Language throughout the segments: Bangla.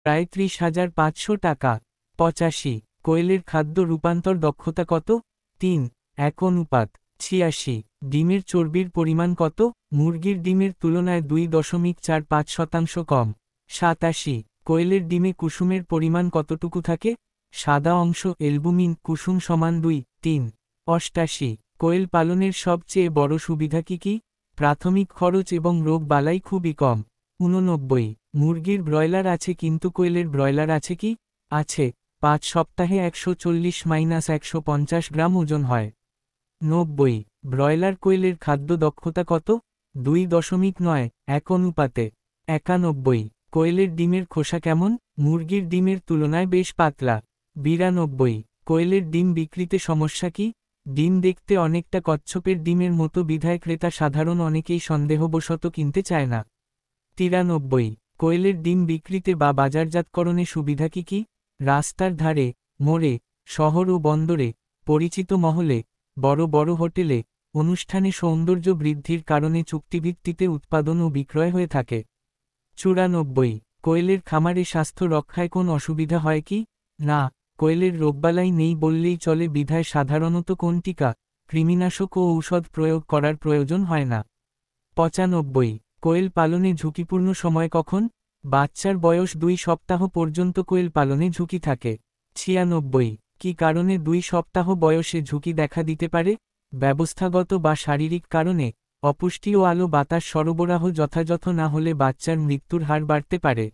প্রায় ৩০,৫০০ টাকা। ৮৫ কোয়েলের খাদ্য রূপান্তর দক্ষতা কত? ৩:১ ৮৬ ডিমের চর্বির পরিমাণ কত? মুরগির ডিমের তুলনায় ২.৪৫% কম। ৮৭ কোয়েলের ডিমে কুসুমের পরিমাণ কতটুকু থাকে? সাদা অংশ অ্যালবুমিন কুসুম সমান ২, ৩। ৮৮ কোয়েল পালনের সবচেয়ে বড় সুবিধা কি? প্রাথমিক খরচ এবং রোগ বালাই খুবই কম। ৮৯ মুরগির ব্রয়লার আছে কিন্তু কোয়েলের ব্রয়লার আছে কি? আছে। ৫ সপ্তাহে ১৪০-১৫০ গ্রাম ওজন হয়। ৯০ ব্রয়লার কোয়েলের খাদ্য দক্ষতা কত? ২.৯:১ ৯১ কোয়েলের ডিমের খোসা কেমন? মুরগির ডিমের তুলনায় বেশ পাতলা। ৯২ কোয়েলের ডিম বিক্রিতে সমস্যা কি? ডিম দেখতে অনেকটা কচ্ছপের ডিমের মতো বিধায় ক্রেতা সাধারণ অনেকেই সন্দেহবশত কিনতে চায় না। ৯৩ কোয়েলের ডিম বিক্রিতে বা বাজারজাতকরণে সুবিধা কি? রাস্তার ধারে, মোড়ে, শহর ও বন্দরে, পরিচিত মহলে, বড় বড় হোটেলে, অনুষ্ঠানে সৌন্দর্য বৃদ্ধির কারণে চুক্তিভিত্তিতে উৎপাদন ও বিক্রয় হয়ে থাকে। ৯৪ কোয়েলের খামারে স্বাস্থ্য রক্ষায় কোন অসুবিধা হয় কি? না, কোয়েলের রোগবালাই নেই বললেই চলে বিধায় সাধারণত কোন টিকা, কৃমিনাশক ও ঔষধ প্রয়োগ করার প্রয়োজন হয় না। ৯৫ কোয়েল পালনে ঝুঁকিপূর্ণ সময় কখন? বাচ্চার বয়স ২ সপ্তাহ পর্যন্ত কোয়েল পালনে ঝুঁকি থাকে। ৯৬ কি কারণে ২ সপ্তাহ বয়সে ঝুঁকি দেখা দিতে পারে? ব্যবস্থাগত বা শারীরিক কারণে, অপুষ্টি ও আলো বাতাস সরবরাহ যথাযথ না হলে বাচ্চার মৃত্যুর হার বাড়তে পারে।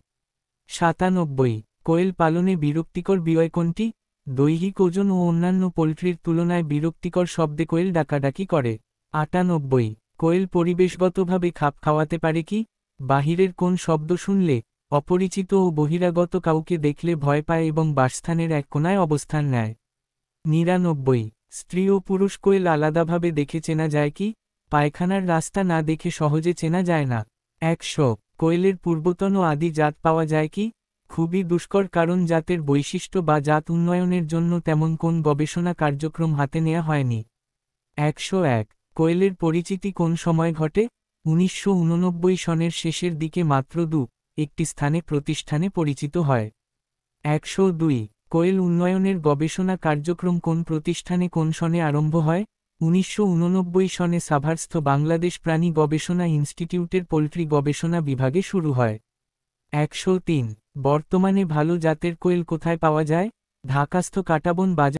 ৯৭ কোয়েল পালনে বিরক্তিকর বিষয় কোনটি? দৈহিক ওজন ও অন্যান্য পোলট্রির তুলনায় বিরক্তিকর শব্দে কোয়েল ডাকাডাকি করে। ৯৮ কোয়েল পরিবেশগতভাবে খাপ খাওয়াতে পারে কি? বাহিরের কোন শব্দ শুনলে, অপরিচিত ও বহিরাগত কাউকে দেখলে ভয় পায় এবং বাসস্থানের এক কোণায় অবস্থান নেয়। ৯৯ স্ত্রী ও পুরুষ কোয়েল আলাদাভাবে দেখে চেনা যায় কি? পায়খানার রাস্তা না দেখে সহজে চেনা যায় না। ১০০ কোয়েলের পূর্বতন ও আদি জাত পাওয়া যায় কি? খুবই দুষ্কর কারণ জাতের বৈশিষ্ট্য বা জাত উন্নয়নের জন্য তেমন কোন গবেষণা কার্যক্রম হাতে নেওয়া হয়নি। ১০১ কোয়েলের পরিচিতি কোন সময় ঘটে? ১৯৮৯ সনের শেষের দিকে মাত্র একটি স্থানে প্রতিষ্ঠানে পরিচিত হয়। ১০২ কোয়েল উন্নয়নের গবেষণা কার্যক্রম কোন প্রতিষ্ঠানে কোন সনে আরম্ভ হয়? ১৯৮৯ সনে সাভারস্থ বাংলাদেশ প্রাণী গবেষণা ইনস্টিটিউটের পোল্ট্রি গবেষণা বিভাগে শুরু হয়। ১০৩ বর্তমানে ভালো জাতের কোয়েল কোথায় পাওয়া যায়? ঢাকাস্থ কাঁটাবন বাজার